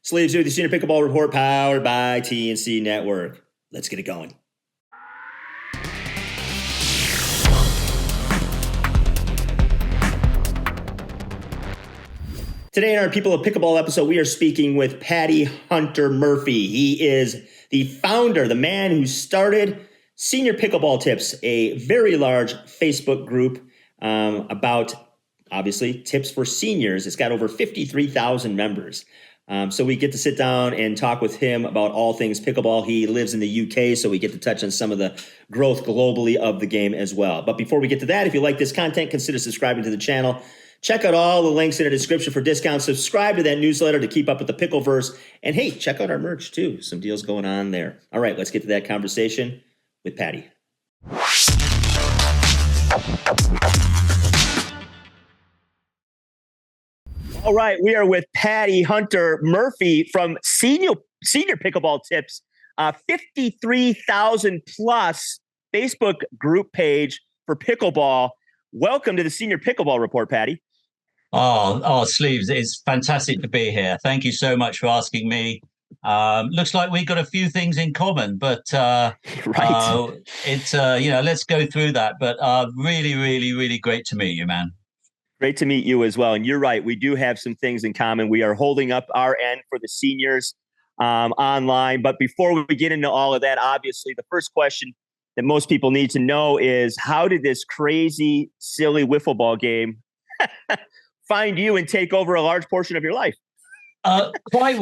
Sleeves here with the Senior Pickleball Report powered by TNC Network. Let's get it going. Today in our People of Pickleball episode, we are speaking with Paddy Hunter Murphy. He is the founder, the man who started Senior Pickleball Tips, a very large Facebook group about, obviously, tips for seniors. It's got over 53,000 members. So we get to sit down and talk with him about all things pickleball. He lives in the UK, so we get to touch on some of the growth globally of the game as well. But before we get to that, if you like this content, consider subscribing to the channel. Check out all the links in the description for discounts. Subscribe to that newsletter to keep up with the Pickleverse. And hey, check out our merch too. Some deals going on there. All right, let's get to that conversation with Paddy. All right, we are with Paddy Hunter Murphy from Senior Pickleball Tips, 53,000 plus Facebook group page for pickleball. Welcome to the Senior Pickleball Report, Paddy. Oh, Sleeves, it's fantastic to be here. Thank you so much for asking me. Looks like we got a few things in common, but right. It's let's go through that. But really, really, really great to meet you, man. Great to meet you as well. And you're right, we do have some things in common. We are holding up our end for the seniors online. But before we get into all of that, obviously, the first question that most people need to know is, how did this crazy, silly wiffle ball game find you and take over a large portion of your life? Quite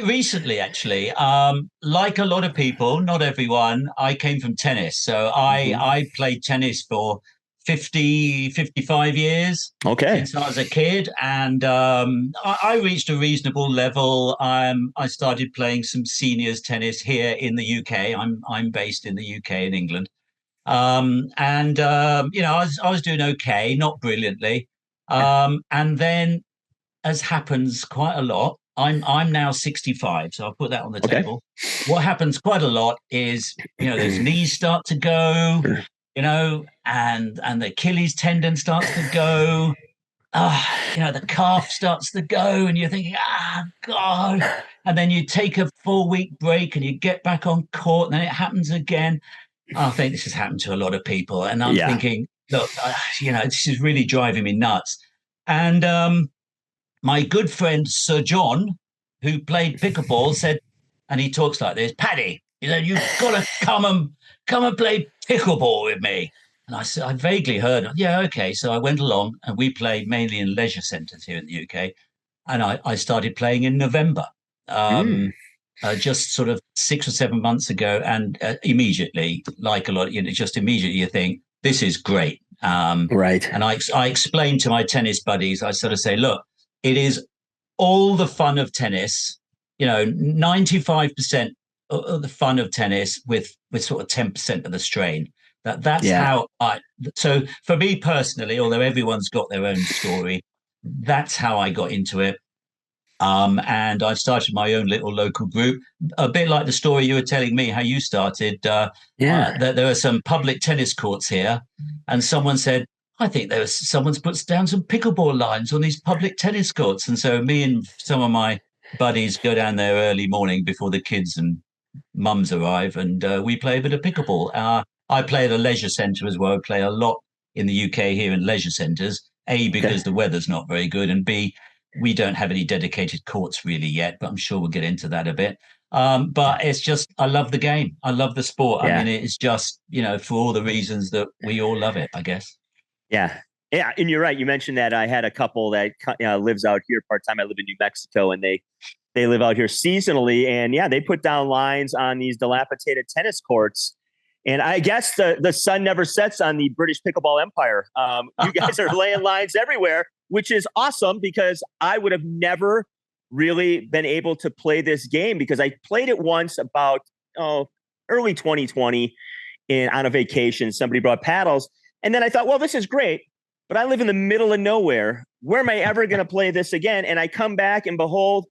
recently, actually. Like a lot of people, not everyone, I came from tennis. So I played tennis for 55 years. Okay. Since I was a kid, and I reached a reasonable level. I started playing some seniors tennis here in the UK. I'm based in the UK in England, I was doing okay, not brilliantly. And then, as happens quite a lot, I'm now 65, so I'll put that on the table. What happens quite a lot is, those knees start to go. And the Achilles tendon starts to go, the calf starts to go, and you're thinking, God. And then you take a 4-week break and you get back on court, and then it happens again. I think this has happened to a lot of people. And I'm thinking, look, this is really driving me nuts. And my good friend, Sir John, who played pickleball, said, and he talks like this, Paddy, you've got to come and play pickleball with me. And I said, I vaguely heard, yeah, okay. So I went along, and we played mainly in leisure centres here in the UK. And I started playing in November, just sort of 6 or 7 months ago. And immediately, like a lot, just immediately you think, this is great. Right. And I explained to my tennis buddies, I sort of say, look, it is all the fun of tennis, 95% of the fun of tennis with sort of 10% of the strain. That's how so for me personally, although everyone's got their own story, that's how I got into it. And I started my own little local group, a bit like the story you were telling me, how you started. That there are some public tennis courts here, and someone said, I think someone's put down some pickleball lines on these public tennis courts. And so me and some of my buddies go down there early morning before the kids and mums arrive, and we play a bit of pickleball. I play at a leisure centre as well. I play a lot in the UK here in leisure centres, A, because the weather's not very good, and B, we don't have any dedicated courts really yet, but I'm sure we'll get into that a bit. But it's just, I love the game. I love the sport. I mean, it's just, for all the reasons that we all love it, I guess. Yeah. Yeah. And you're right. You mentioned that I had a couple that lives out here part-time. I live in New Mexico, and they live out here seasonally. And they put down lines on these dilapidated tennis courts. And I guess the sun never sets on the British pickleball empire. You guys are laying lines everywhere, which is awesome, because I would have never really been able to play this game, because I played it once about early 2020 on a vacation. Somebody brought paddles. And then I thought, well, this is great, but I live in the middle of nowhere. Where am I ever going to play this again? And I come back, and behold,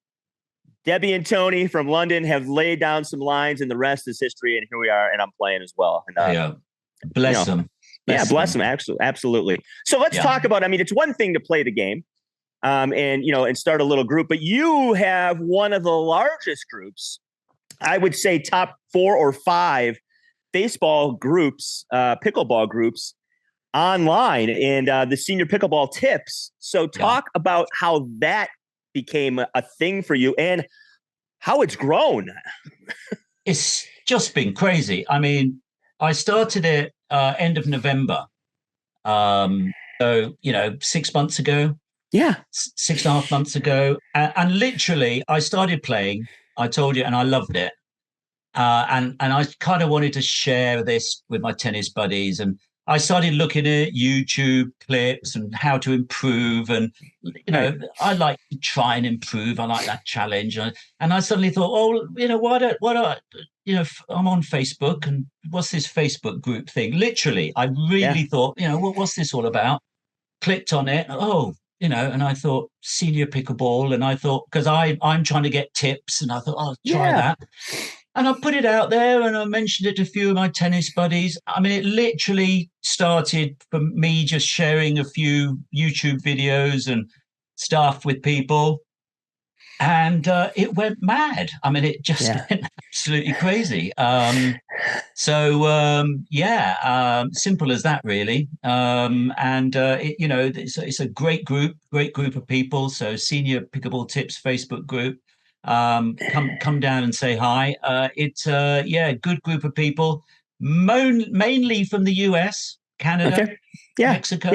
Debbie and Tony from London have laid down some lines, and the rest is history. And here we are, and I'm playing as well. And, bless them. Bless them. Absolutely. So let's talk about, it's one thing to play the game. and start a little group. But you have one of the largest groups, I would say top 4 or 5 baseball groups, pickleball groups online, and the senior pickleball tips. So talk about how that became a thing for you and how it's grown. It's just been crazy. I mean, I started it end of November. So, 6 months ago. Yeah. 6.5 months ago. And literally, I started playing, I told you, and I loved it. And I kind of wanted to share this with my tennis buddies. And I started looking at YouTube clips and how to improve. And, I like to try and improve. I like that challenge. And I suddenly thought, why don't I'm on Facebook, and what's this Facebook group thing? Literally, I really thought, what's this all about? Clicked on it. And I thought senior pickleball. And I thought, because I'm trying to get tips, and I thought, try that. And I put it out there, and I mentioned it to a few of my tennis buddies. I mean, it literally started from me just sharing a few YouTube videos and stuff with people. And it went mad. I mean, it just went absolutely crazy. Simple as that, really. It's a great group of people. So Senior Pickleball Tips Facebook group. Come down and say hi. It's a good group of people, mainly from the US, Canada, Mexico.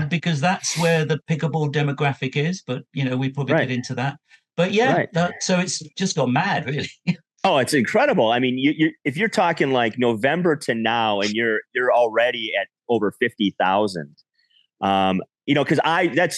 Because that's where the pickleball demographic is. But we probably get into that. But so it's just gone mad, really. Oh, it's incredible. I mean, if you're talking like November to now, and you're already at over 50,000, because I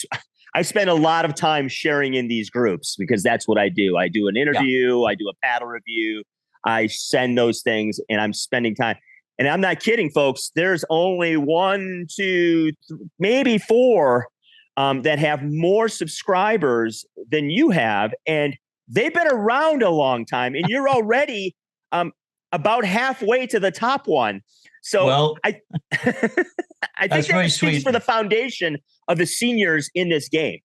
spend a lot of time sharing in these groups, because that's what I do. I do an interview, I do a paddle review, I send those things, and I'm spending time. And I'm not kidding, folks. There's only 1, 2, maybe 4 that have more subscribers than you have. And they've been around a long time, and you're already about halfway to the top one. So I think that speaks for the foundation of the seniors in this game.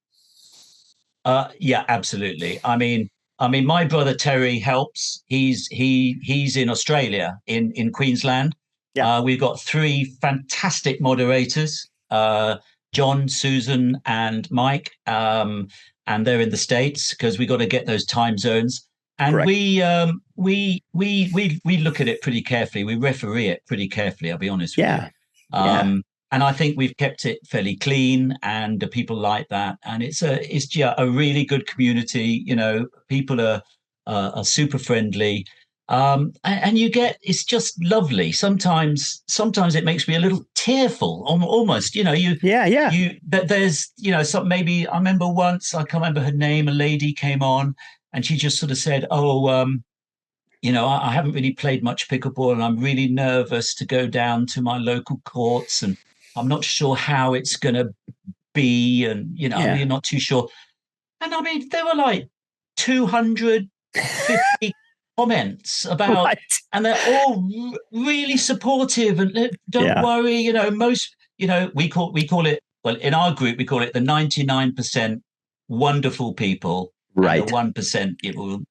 Yeah, absolutely. I mean, my brother Terry helps. He's in Australia, in Queensland. Yeah. We've got 3 fantastic moderators, John, Susan, and Mike, and they're in the States, because we got to get those time zones. And correct. We look at it pretty carefully. We referee it pretty carefully, I'll be honest with you. And I think we've kept it fairly clean, and people like that. And it's a really good community. People are super friendly. And you get, it's just lovely. Sometimes it makes me a little tearful, almost, there's, maybe I remember once, I can't remember her name, a lady came on, and she just sort of said, I haven't really played much pickleball, and I'm really nervous to go down to my local courts, and I'm not sure how it's going to be. And, you're not too sure. And I mean, there were like 250 comments about, and they're all really supportive, and don't worry, most, we call it, well, in our group, we call it the 99% wonderful people, right? The 1% people,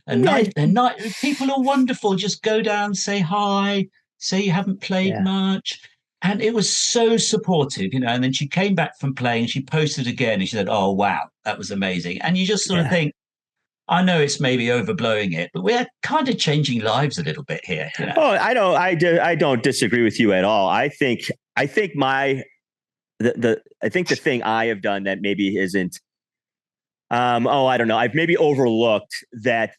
and people are wonderful. Just go down, say hi, say you haven't played much. And it was so supportive, and then she came back from playing, she posted again, and she said, oh, wow, that was amazing. And you just sort of think, I know it's maybe overblowing it, but we're kind of changing lives a little bit here. Oh, I don't disagree with you at all. I think the thing I have done that maybe isn't, I don't know. I've maybe overlooked that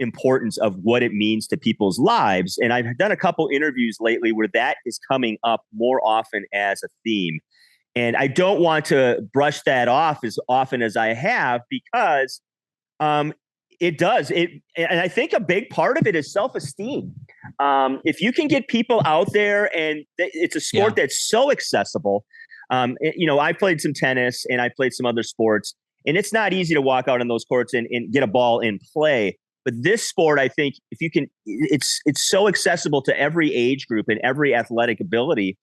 importance of what it means to people's lives. And I've done a couple interviews lately where that is coming up more often as a theme. And I don't want to brush that off as often as I have, because it does. And I think a big part of it is self-esteem. If you can get people out there, and it's a sport that's so accessible. I played some tennis, and I played some other sports, and it's not easy to walk out on those courts and get a ball and play. But this sport, I think, if you can, it's so accessible to every age group and every athletic ability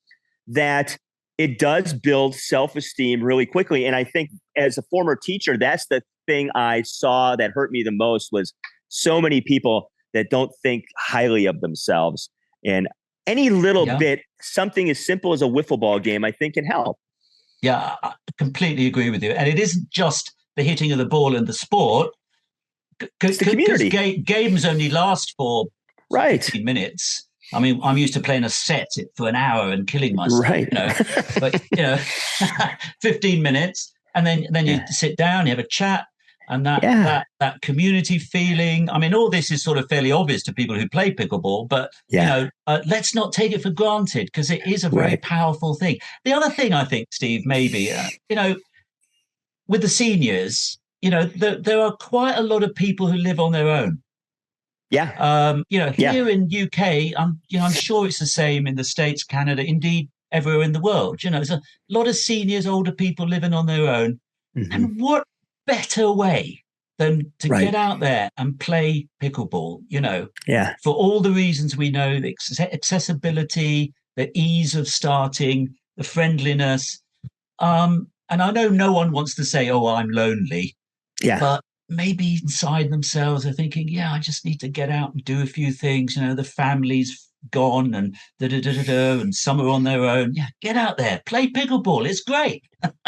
that it does build self-esteem really quickly. And I think as a former teacher, that's the thing I saw that hurt me the most was so many people that don't think highly of themselves. And any little bit, something as simple as a wiffle ball game, I think can help. Yeah, I completely agree with you. And it isn't just the hitting of the ball and the sport. It's the community. Games only last for right 15 minutes. I mean, I'm used to playing a set for an hour and killing myself, right. But 15 minutes, and then you sit down, you have a chat, and that community feeling. I mean, all this is sort of fairly obvious to people who play pickleball, but let's not take it for granted because it is a very powerful thing. The other thing I think, Steve, maybe with the seniors, there are quite a lot of people who live on their own. Yeah. Here in UK, I'm sure it's the same in the States, Canada, indeed everywhere in the world. There's a lot of seniors, older people living on their own. Mm-hmm. And what better way than to get out there and play pickleball, for all the reasons we know, the accessibility, the ease of starting, the friendliness. And I know no one wants to say, oh, I'm lonely. Yeah. But maybe inside themselves are thinking, I just need to get out and do a few things. The family's gone and and some are on their own. Yeah, get out there, play pickleball. It's great.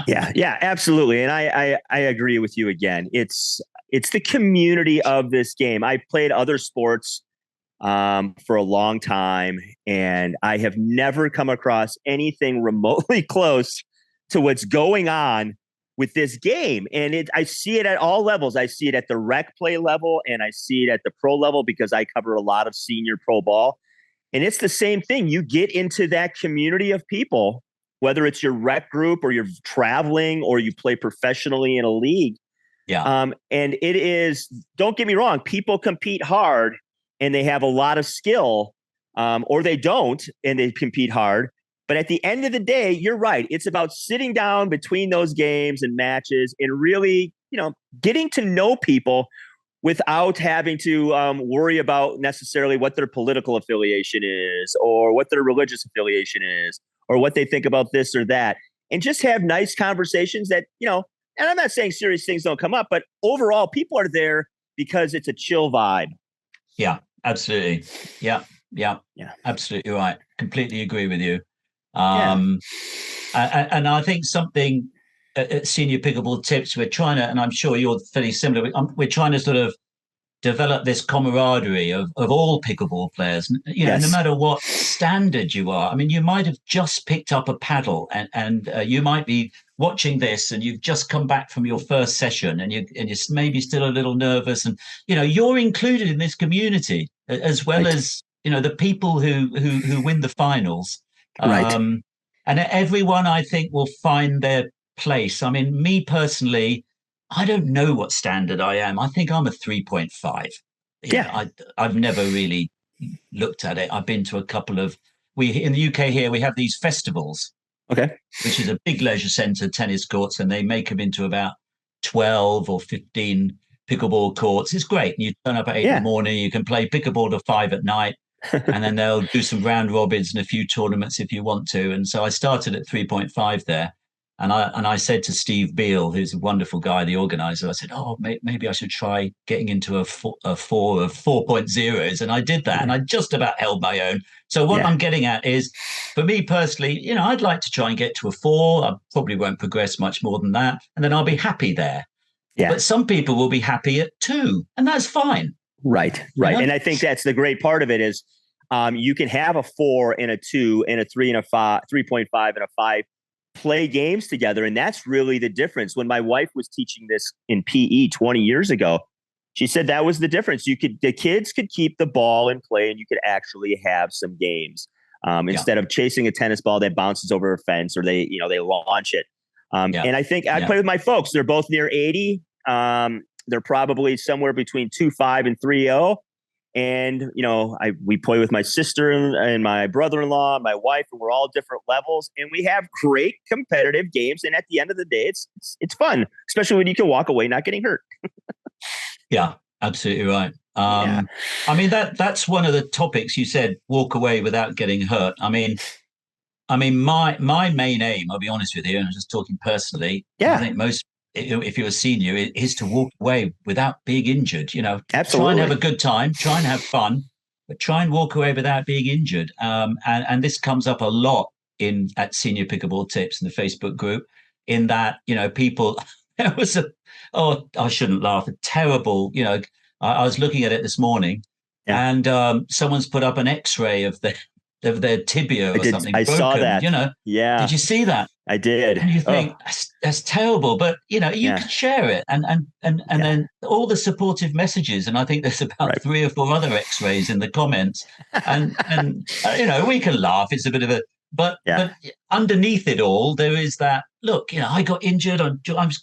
Yeah, absolutely. And I agree with you again. It's the community of this game. I played other sports for a long time, and I have never come across anything remotely close to what's going on with this game. And I see it at all levels. I see it at the rec play level, and I see it at the pro level because I cover a lot of senior pro ball. And it's the same thing. You get into that community of people, whether it's your rec group or you're traveling or you play professionally in a league. Yeah. And it is, don't get me wrong, people compete hard and they have a lot of skill, or they don't and they compete hard. But at the end of the day, you're right. It's about sitting down between those games and matches and really, getting to know people without having to worry about necessarily what their political affiliation is or what their religious affiliation is or what they think about this or that. And just have nice conversations that, and I'm not saying serious things don't come up, but overall people are there because it's a chill vibe. Yeah, absolutely. Yeah. Absolutely right. Completely agree with you. And I think something at Senior Pickleball Tips, we're trying to, and I'm sure you're fairly similar, we're trying to sort of develop this camaraderie of all pickleball players, no matter what standard you are. I mean, you might have just picked up a paddle and you might be watching this and you've just come back from your first session and you're maybe still a little nervous, and you're included in this community as well as the people who win the finals. And everyone, I think, will find their place. I mean, me personally, I don't know what standard I am. I think I'm a 3.5. I've never really looked at it. I've been to a couple of, in the UK here, we have these festivals, which is a big leisure centre tennis courts, and they make them into about 12 or 15 pickleball courts. It's great. And you turn up at 8 in the morning, you can play pickleball to 5 at night. And then they'll do some round robins and a few tournaments if you want to. And so I started at 3.5 there. And I said to Steve Beale, who's a wonderful guy, the organizer, I said, maybe I should try getting into a 4 of 4.0s. And I did that. And I just about held my own. So what I'm getting at is, for me personally, I'd like to try and get to a 4. I probably won't progress much more than that. And then I'll be happy there. Yeah. But some people will be happy at 2. And that's fine. Right. And I think that's the great part of it is you can have a 4 and a 2 and a 3 and a 5, 3.5 and a 5 play games together. And that's really the difference. When my wife was teaching this in PE 20 years ago, she said that was the difference. The kids could keep the ball and play, and you could actually have some games instead of chasing a tennis ball that bounces over a fence or they launch it. And I think I play with my folks. They're both near 80. They're probably somewhere between 2.5 and 3.0. And, we play with my sister and my brother-in-law and my wife, and we're all different levels, and we have great competitive games. And at the end of the day, it's fun, especially when you can walk away not getting hurt. Yeah, absolutely right. I mean, that's one of the topics you said, walk away without getting hurt. I mean, I mean, my main aim, I'll be honest with you, and I'm just talking personally. Yeah. I think most, if you're a senior, is to walk away without being injured. Absolutely. Try and have a good time, try and have fun, but try and walk away without being injured. And this comes up a lot at Senior Pickleball Tips in the Facebook group. In that, people, there was I shouldn't laugh, a terrible. I was looking at it this morning, and someone's put up an X-ray of their tibia or something. I saw that. Yeah. Did you see that? I did. And you think that's terrible, but you can share it, and then all the supportive messages. And I think there's about 3 or 4 other X-rays in the comments, and we can laugh. It's a bit of a but underneath it all, there is that look. I got injured. I'm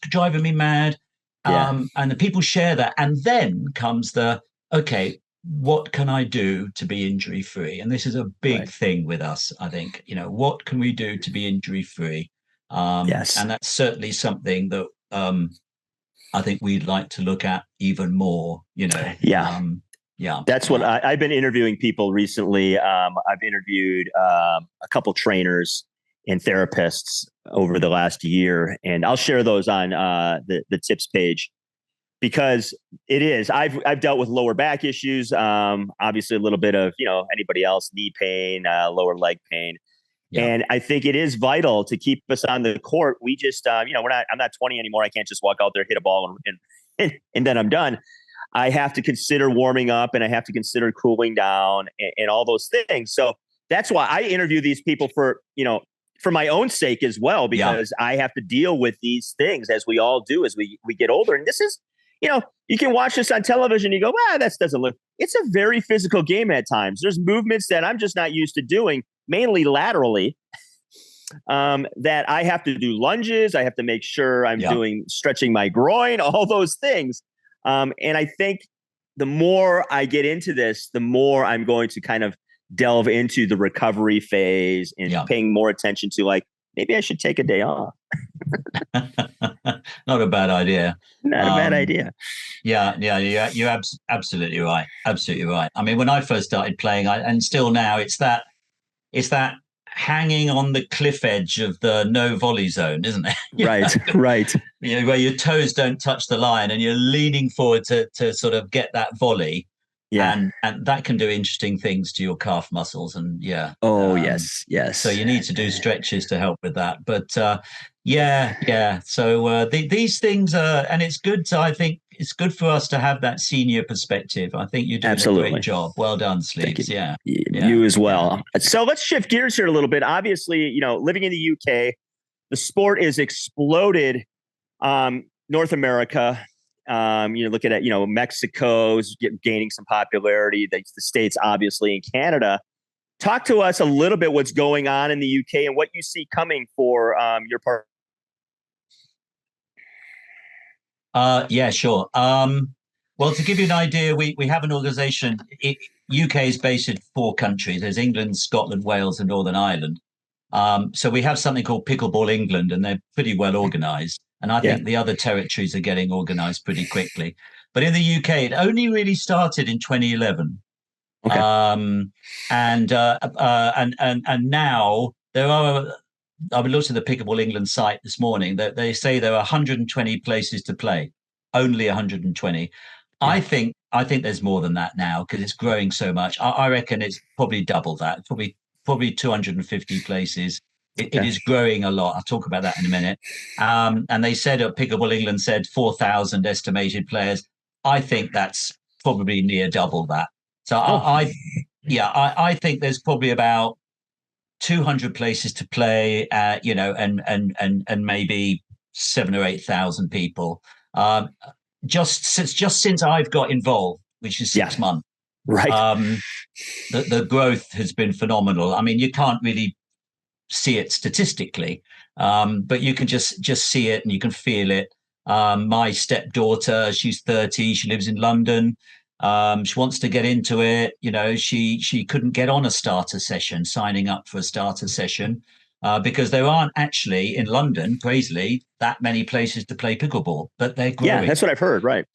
driving me mad. And the people share that, and then comes the okay. What can I do to be injury free? And this is a big thing with us, I think. What can we do to be injury free? Yes. And that's certainly something that I think we'd like to look at even more. That's what I've been interviewing people recently. I've interviewed a couple trainers and therapists over the last year, and I'll share those on the tips page. Because it is, I've dealt with lower back issues, obviously a little bit of, anybody else, knee pain, lower leg pain. Yeah. And I think it is vital to keep us on the court. We just, I'm not 20 anymore. I can't just walk out there, hit a ball and then I'm done. I have to consider warming up, and I have to consider cooling down and all those things. So that's why I interview these people for my own sake as well, because I have to deal with these things as we all do as we get older. And this is, you can watch this on television. You go, that doesn't look. It's a very physical game at times. There's movements that I'm just not used to doing, mainly laterally, that I have to do lunges. I have to make sure I'm doing stretching my groin, all those things. And I think the more I get into this, the more I'm going to kind of delve into the recovery phase and paying more attention to maybe I should take a day off. Not a bad idea. Not a bad idea. Yeah. You're absolutely right. Absolutely right. I mean, when I first started playing, and still now, it's that hanging on the cliff edge of the no volley zone, isn't it? Right. Where your toes don't touch the line, and you're leaning forward to sort of get that volley. Yeah. And that can do interesting things to your calf muscles. And yes. Yes. So you need to do stretches to help with that. But So these things are, and it's good I think it's good for us to have that senior perspective. I think you're doing a great job. Well done, Sleeves. Yeah. You as well. So let's shift gears here a little bit. Obviously, living in the UK, the sport is exploded. North America. Looking at, Mexico's gaining some popularity, the States, obviously, and Canada. Talk to us a little bit what's going on in the UK and what you see coming for your part. Yeah, sure. Well, to give you an idea, we have an organization. UK is based in 4 countries. There's England, Scotland, Wales, and Northern Ireland. So we have something called Pickleball England, and they're pretty well organized. And I think the other territories are getting organized pretty quickly. But in the UK, it only really started in 2011. Okay. And now there are. I looked at the Pickleball England site this morning. That they say there are 120 places to play. Only 120. Yeah. I think there's more than that now because it's growing so much. I reckon it's probably double that. Probably 250 places. It is growing a lot. I'll talk about that in a minute. And they said Pickleball England said 4,000 estimated players. I think that's probably near double that. So I think there's probably about 200 places to play. And maybe 7,000 or 8,000 people. Just since I've got involved, which is 6 months. Right. The growth has been phenomenal. I mean, you can't really see it statistically, but you can just see it and you can feel it. My stepdaughter, she's 30, she lives in London. She wants to get into it. She couldn't get on a starter session, signing up for a starter session, because there aren't actually in London, crazily, that many places to play pickleball, but they're growing. Yeah, that's what I've heard. Right.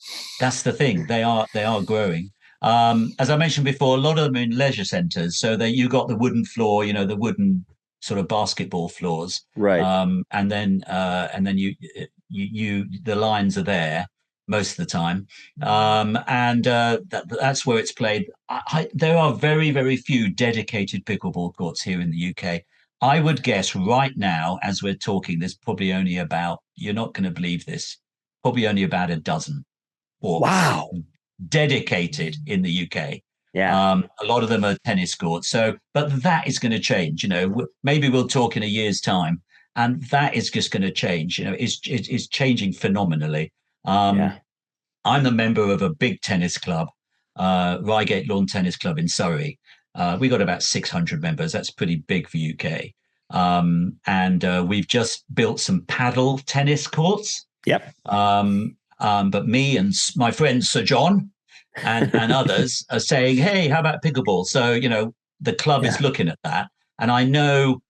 That's the thing. They are growing. As I mentioned before, a lot of them in leisure centres. So that you got the wooden floor, the wooden sort of basketball floors, Right. and then the lines are there most of the time, and that's where it's played. There are very, very few dedicated pickleball courts here in the UK. I would guess right now, as we're talking, there's probably only about, you're not going to believe this, probably only about a dozen courts Wow. dedicated in the UK. Yeah. A lot of them are tennis courts. So, but that is going to change. You know, maybe we'll talk in a year's time, and that is just going to change. You know, it's changing phenomenally. Yeah. I'm a member of a big tennis club, Reigate Lawn Tennis Club in Surrey. We got about 600 members. That's pretty big for UK. And we've just built some paddle tennis courts. Yep. But me and my friend Sir John and others are saying, hey, how about pickleball? So, you know, the club is looking at that. And I know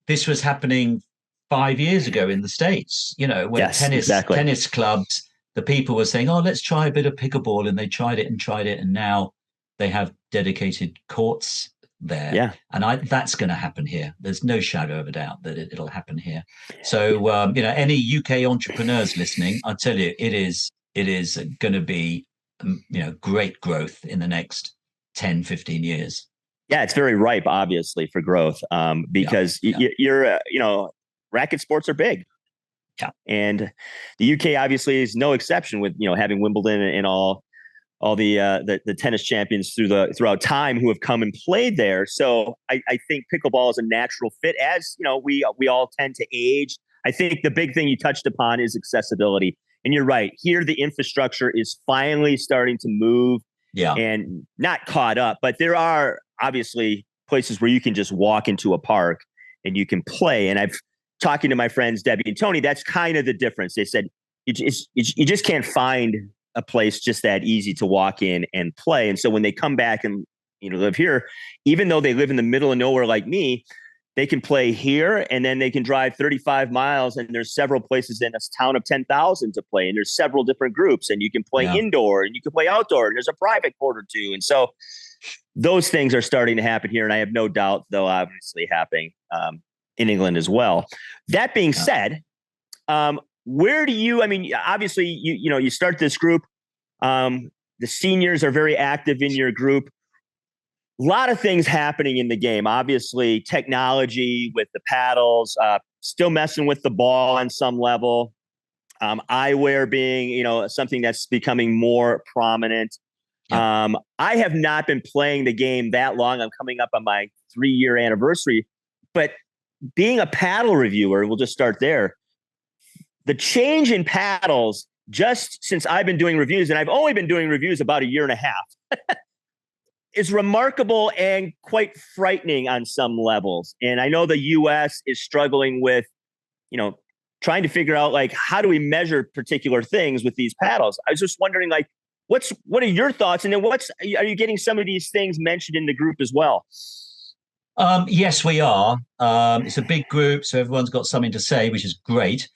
this was happening 5 years ago in the States, you know, when tennis clubs, the people were saying, oh, let's try a bit of pickleball. And they tried it. And now they have dedicated courts there. Yeah. And that's going to happen here. There's no shadow of a doubt that it'll happen here. So, you know, any UK entrepreneurs listening, I tell you, it is going to be, you know, great growth in the next 10, 15 years. Yeah, it's very ripe, obviously, for growth, because you're, you know, racket sports are big. Yeah. And the UK obviously is no exception, with, you know, having Wimbledon and all the tennis champions throughout time who have come and played there. So I think pickleball is a natural fit. As you know, we all tend to age. I think the big thing you touched upon is accessibility. And you're right. Here, the infrastructure is finally starting to move, and not caught up, but there are obviously places where you can just walk into a park and you can play. And I've talking to my friends Debbie and Tony, that's kind of the difference. They said you just can't find a place just that easy to walk in and play. And so when they come back and, you know, live here, even though they live in the middle of nowhere like me, they can play here, and then they can drive 35 miles, and there's several places in this town of 10,000 to play. And there's several different groups, and you can play indoor and you can play outdoor, and there's a private court or two. And so those things are starting to happen here. And I have no doubt they'll obviously happening in England as well. That being said, where do you, I mean, obviously you start this group, the seniors are very active in your group. A lot of things happening in the game. Obviously, technology with the paddles, still messing with the ball on some level. Eyewear being, you know, something that's becoming more prominent. I have not been playing the game that long. I'm coming up on my 3-year anniversary. But being a paddle reviewer, we'll just start there. The change in paddles, just since I've been doing reviews, and I've only been doing reviews about a year and a half, is remarkable and quite frightening on some levels. And I know the US is struggling with, you know, trying to figure out, like, how do we measure particular things with these paddles? I was just wondering, like, what are your thoughts? And then are you getting some of these things mentioned in the group as well? Yes, we are. It's a big group, so everyone's got something to say, which is great.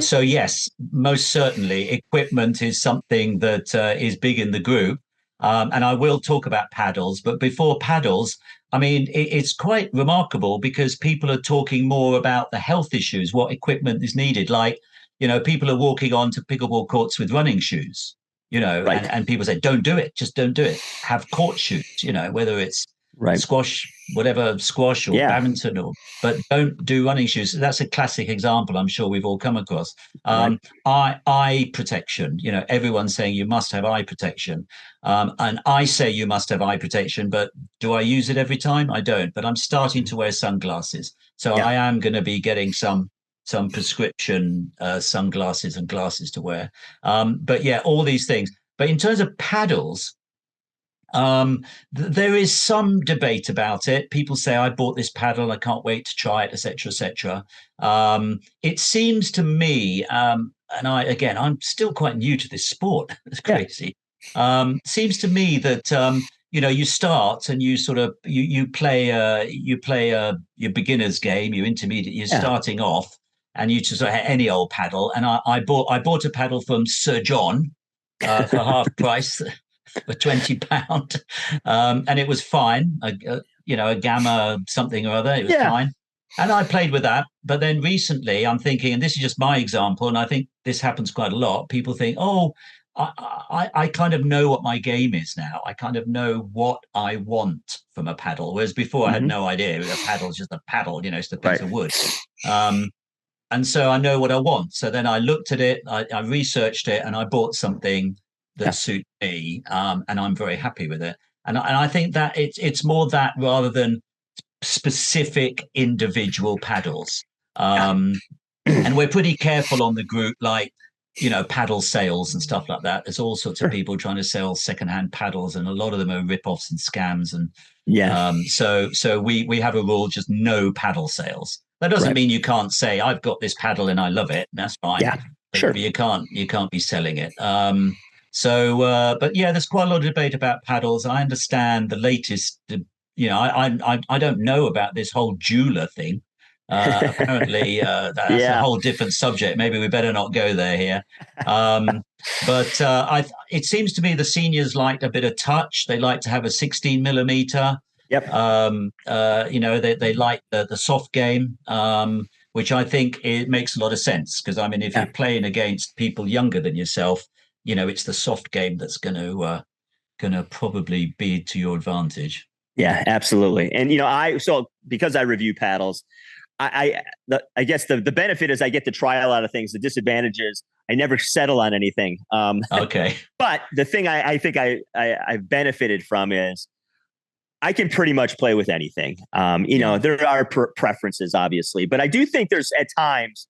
So yes, most certainly equipment is something that is big in the group. And I will talk about paddles, but before paddles, I mean, it's quite remarkable because people are talking more about the health issues, what equipment is needed. Like, you know, people are walking onto pickleball courts with running shoes, you know, and people say, don't do it. Just don't do it. Have court shoes, you know, whether it's squash, whatever, squash or badminton, but don't do running shoes. That's a classic example I'm sure we've all come across. Eye protection, you know, everyone's saying you must have eye protection. And I say you must have eye protection, but do I use it every time? I don't, but I'm starting to wear sunglasses. So I am going to be getting some prescription sunglasses and glasses to wear. But yeah, all these things. But in terms of paddles, there is some debate about it. People say, I bought this paddle, I can't wait to try it, etc., etc. It seems to me, and I'm still quite new to this sport. It's crazy. Seems to me that you know, you start and you sort of you play your beginner's game, your intermediate. You're starting off, and you just any old paddle. And I bought a paddle from Sir John for half price. For £20, and it was fine. You know, a Gamma something or other. It was fine. And I played with that. But then recently I'm thinking, and this is just my example, and I think this happens quite a lot. People think, oh, I kind of know what my game is now. I kind of know what I want from a paddle. Whereas before I had no idea. A paddle is just a paddle, it's a piece of wood. And so I know what I want. So then I looked at it, I researched it, and I bought something that suits me. And I'm very happy with it. And I think that it's more that rather than specific individual paddles. And we're pretty careful on the group, like, paddle sales and stuff like that. There's all sorts of people trying to sell secondhand paddles, and a lot of them are rip-offs and scams. And so we have a rule, just no paddle sales. That doesn't mean you can't say, I've got this paddle and I love it. That's fine. Yeah, sure. But you can't be selling it. But yeah, there's quite a lot of debate about paddles. I understand the latest, I don't know about this whole jeweler thing. Apparently, that's a whole different subject. Maybe we better not go there here. But it seems to me the seniors liked a bit of touch. They like to have a 16 millimeter. Yep. They like the soft game, which I think it makes a lot of sense. Because I mean, if you're playing against people younger than yourself, it's the soft game that's going to probably be to your advantage. Yeah, absolutely. And because I review paddles, I guess the benefit is I get to try a lot of things. The disadvantage is I never settle on anything. Okay. But the thing I think I've benefited from is I can pretty much play with anything. There are preferences, obviously, but I do think there's at times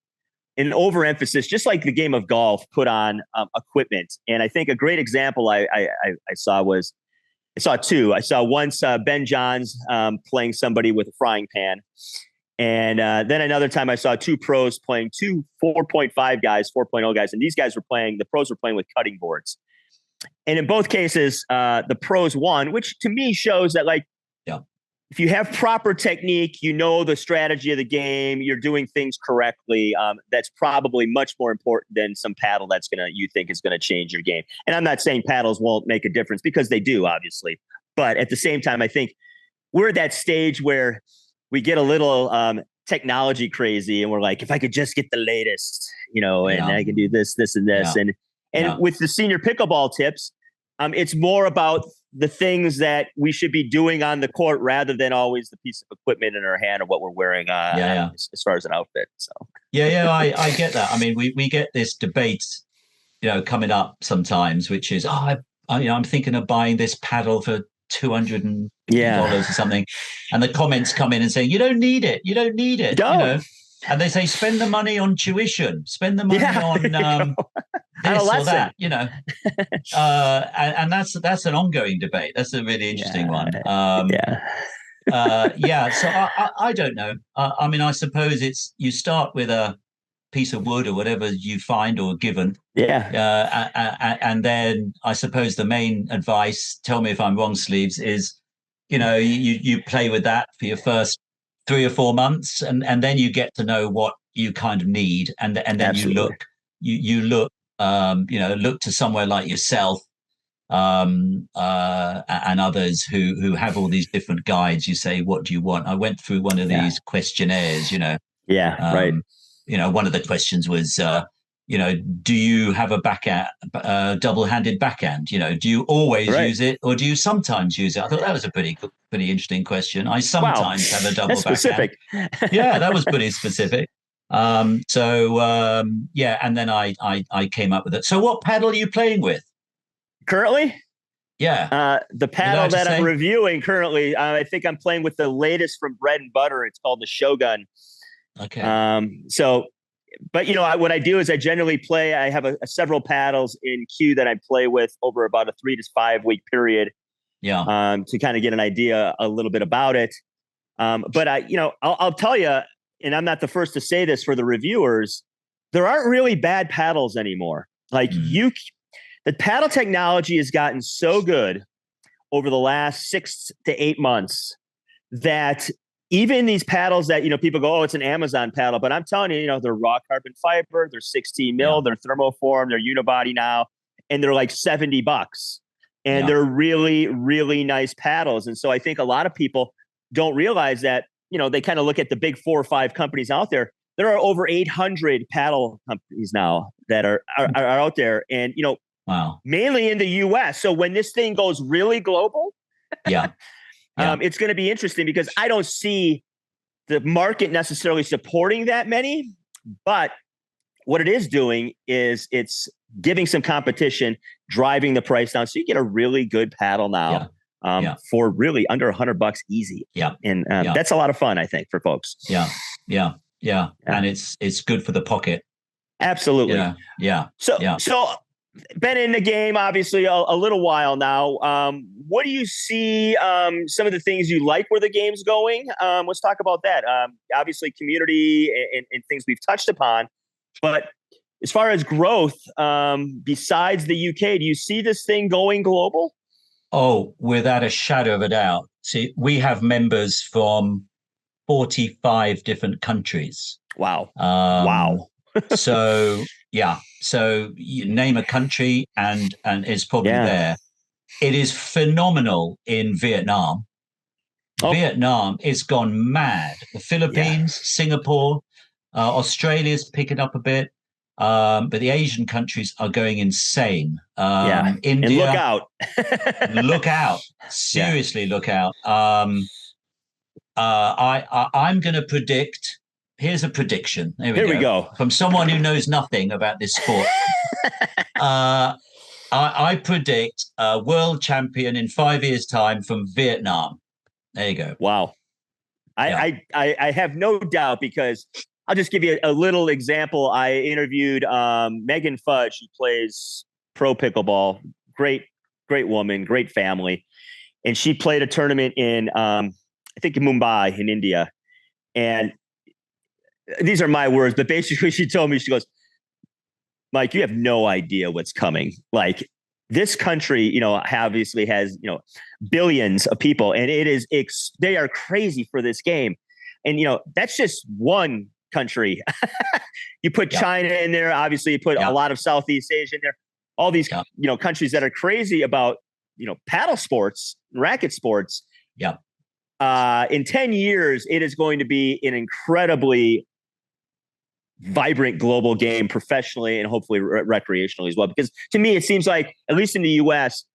an overemphasis, just like the game of golf, put on equipment. And I think a great example I saw two. I saw once Ben Johns playing somebody with a frying pan. And then another time I saw two pros playing two 4.5 guys, 4.0 guys. And these guys the pros were playing with cutting boards. And in both cases, the pros won, which to me shows that if you have proper technique, the strategy of the game, you're doing things correctly. That's probably much more important than some paddle you think is going to change your game. And I'm not saying paddles won't make a difference, because they do, obviously. But at the same time, I think we're at that stage where we get a little technology crazy, and we're like, if I could just get the latest, and I can do this, and this. And with the senior pickleball tips, it's more about the things that we should be doing on the court rather than always the piece of equipment in our hand or what we're wearing as far as an outfit. So I get that. I mean, we get this debate, coming up sometimes, which is, I'm thinking of buying this paddle for $200 or something, and the comments come in and saying, you don't need it. And they say, spend the money on tuition, spend the money on this or that, and that's an ongoing debate. That's a really interesting one. So I don't know. I mean, I suppose you start with a piece of wood or whatever you find or given. And then I suppose the main advice, tell me if I'm wrong, Sleeves, is, you play with that for your first 3 or 4 months, and then you get to know what you kind of need, and then Absolutely. you look to somewhere like yourself and others who have all these different guides. You say, what do you want? I went through one of these questionnaires, right. One of the questions was, do you have a double-handed backhand? Do you always use it, or do you sometimes use it? I thought that was a pretty interesting question. I sometimes have a double That's backhand. Specific. Yeah, that was pretty specific. And then I came up with it. So what paddle are you playing with currently? Yeah. The paddle that I'm reviewing currently, I think I'm playing with the latest from Bread and Butter. It's called the Shogun. Okay. But what I do is I generally play. I have several paddles in queue that I play with over about a 3 to 5 week period. Yeah. To kind of get an idea a little bit about it. But I'll tell you, and I'm not the first to say this for the reviewers, there aren't really bad paddles anymore. The paddle technology has gotten so good over the last 6 to 8 months that even these paddles that, people go, oh, it's an Amazon paddle. But I'm telling you, they're raw carbon fiber, they're 16 mil, they're thermoform, they're unibody now, and they're like $70. And they're really, really nice paddles. And so I think a lot of people don't realize that they kind of look at the big 4 or 5 companies out there. There are over 800 paddle companies now that are out there, and wow, mainly in the U.S. So when this thing goes really global, yeah, it's going to be interesting because I don't see the market necessarily supporting that many, but what it is doing is it's giving some competition, driving the price down. So you get a really good paddle now for really under $100 easy. Yeah. And that's a lot of fun, I think, for folks. Yeah. And it's good for the pocket. Absolutely. Yeah. So been in the game, obviously, a little while now. What do you see some of the things you like where the game's going? Let's talk about that. Obviously, community and things we've touched upon. But as far as growth, besides the UK, do you see this thing going global? Oh, without a shadow of a doubt. See, we have members from 45 different countries. Wow. Wow. So you name a country and it's probably there. It is phenomenal in Vietnam. Vietnam is gone mad. The Philippines, Singapore, Australia's picking up a bit. But the Asian countries are going insane. India, and look out. Look out. Seriously, look out. I'm going to predict. Here's a prediction. Here we go. From someone who knows nothing about this sport. I predict a world champion in 5 years' time from Vietnam. There you go. Wow. I have no doubt, because I'll just give you a little example. I interviewed Megan Fudge, who plays pro pickleball. Great woman, great family. And she played a tournament in, I think in Mumbai in India. And these are my words, but basically she told me, she goes, Mike, you have no idea what's coming. Like, this country, obviously has, billions of people, and it is, they are crazy for this game. And, that's just one country. You put China in there, obviously you put a lot of Southeast Asia in there, all these, countries that are crazy about, paddle sports, racket sports. Yeah. In 10 years, it is going to be an incredibly vibrant global game, professionally and hopefully recreationally as well. Because to me, it seems like, at least in the US,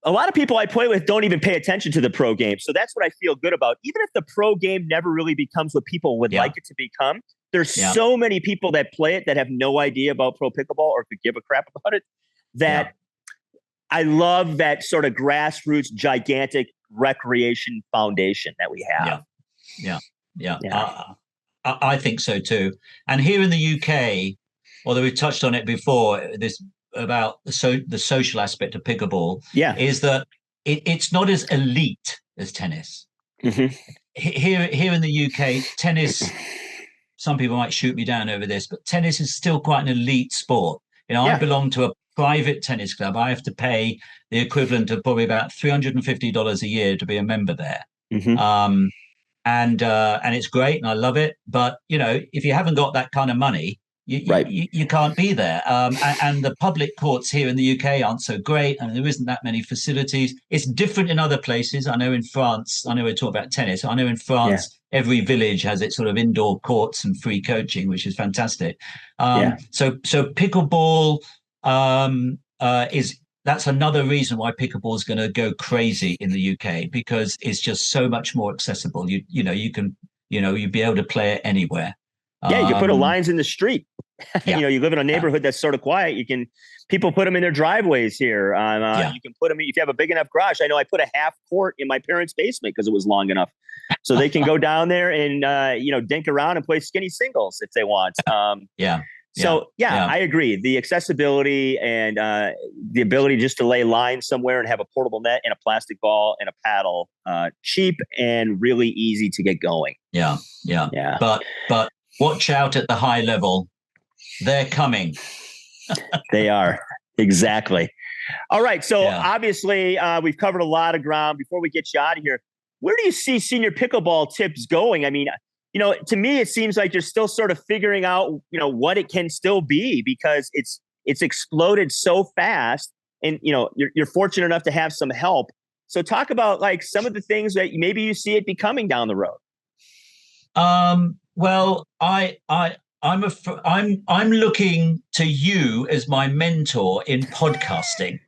a lot of people I play with don't even pay attention to the pro game. So that's what I feel good about. Even if the pro game never really becomes what people would like it to become, there's so many people that play it that have no idea about pro pickleball or could give a crap about it, that I love that sort of grassroots, gigantic recreation foundation that we have. Yeah. I think so too. And here in the UK, although we've touched on it before, this about the social aspect of pickleball, is that it's not as elite as tennis. Mm-hmm. Here in the UK, tennis, some people might shoot me down over this, but tennis is still quite an elite sport. I belong to a private tennis club. I have to pay the equivalent of probably about $350 a year to be a member there. Mm-hmm. And it's great, and I love it. But if you haven't got that kind of money, you can't be there. And the public courts here in the UK aren't so great, and there isn't that many facilities. It's different in other places. I know in France, I know we're talking about tennis. I know in France, every village has its sort of indoor courts and free coaching, which is fantastic. So pickleball that's another reason why pickleball is going to go crazy in the UK, because it's just so much more accessible. You'd be able to play it anywhere. You can put lines in the street. You live in a neighborhood that's sort of quiet. People put them in their driveways here. You can put them, if you have a big enough garage. I know I put a half court in my parents' basement because it was long enough. So they can go down there and, dink around and play skinny singles if they want. I agree. The accessibility and the ability just to lay lines somewhere and have a portable net and a plastic ball and a paddle, cheap and really easy to get going. Yeah. But watch out at the high level. They're coming. They are. Exactly. All right. So obviously we've covered a lot of ground. Before we get you out of here, where do you see senior pickleball tips going? I mean, to me, it seems like you're still sort of figuring out, what it can still be, because it's exploded so fast, and, you're fortunate enough to have some help. So talk about like some of the things that maybe you see it becoming down the road. Well, I'm looking to you as my mentor in podcasting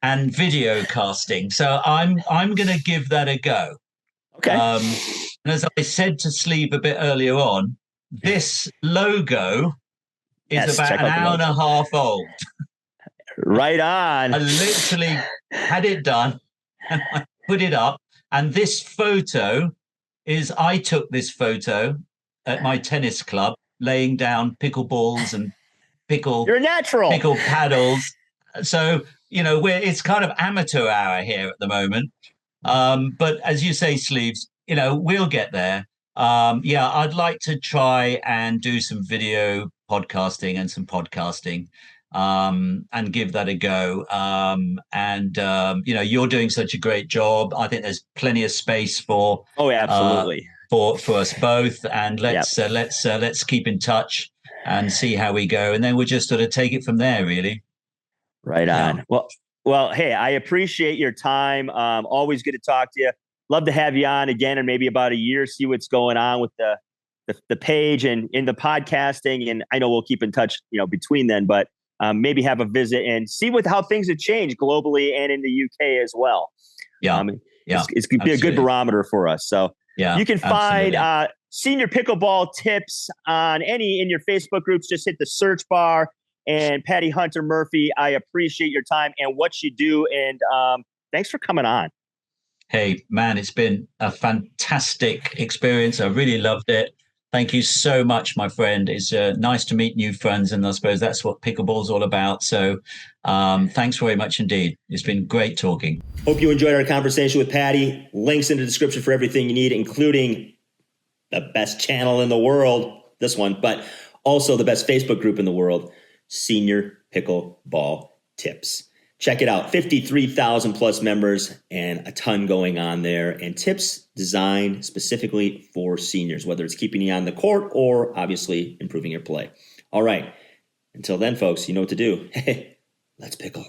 and video casting. So I'm going to give that a go. Okay. And as I said to Sleeve a bit earlier on, this logo is about an hour and a half old. Right on. I literally had it done and I put it up. And this photo I took this photo at my tennis club, laying down pickleballs and You're a natural. pickle paddles. So, it's kind of amateur hour here at the moment. But as you say, Sleeves, we'll get there. I'd like to try and do some video podcasting and some podcasting, and give that a go. You're doing such a great job. I think there's plenty of space for absolutely for us both. And let's keep in touch and see how we go. And then we'll just sort of take it from there, really. Right on. Yeah. Well, hey, I appreciate your time. Always good to talk to you. Love to have you on again in maybe about a year, see what's going on with the page and in the podcasting. And I know we'll keep in touch, between then, but maybe have a visit and see how things have changed globally and in the UK as well. Yeah. It's going to be a good barometer for us. So you can find senior pickleball tips on in your Facebook groups. Just hit the search bar. And Paddy Hunter Murphy, I appreciate your time and what you do. And thanks for coming on. Hey, man, it's been a fantastic experience. I really loved it. Thank you so much, my friend. It's nice to meet new friends. And I suppose that's what pickleball's all about. So thanks very much indeed. It's been great talking. Hope you enjoyed our conversation with Paddy. Links in the description for everything you need, including the best channel in the world, this one, but also the best Facebook group in the world, Senior Pickleball Tips. Check it out. 53,000 plus members and a ton going on there, and tips designed specifically for seniors, whether it's keeping you on the court or obviously improving your play. All right. Until then, folks, you know what to do. Hey, let's pickle.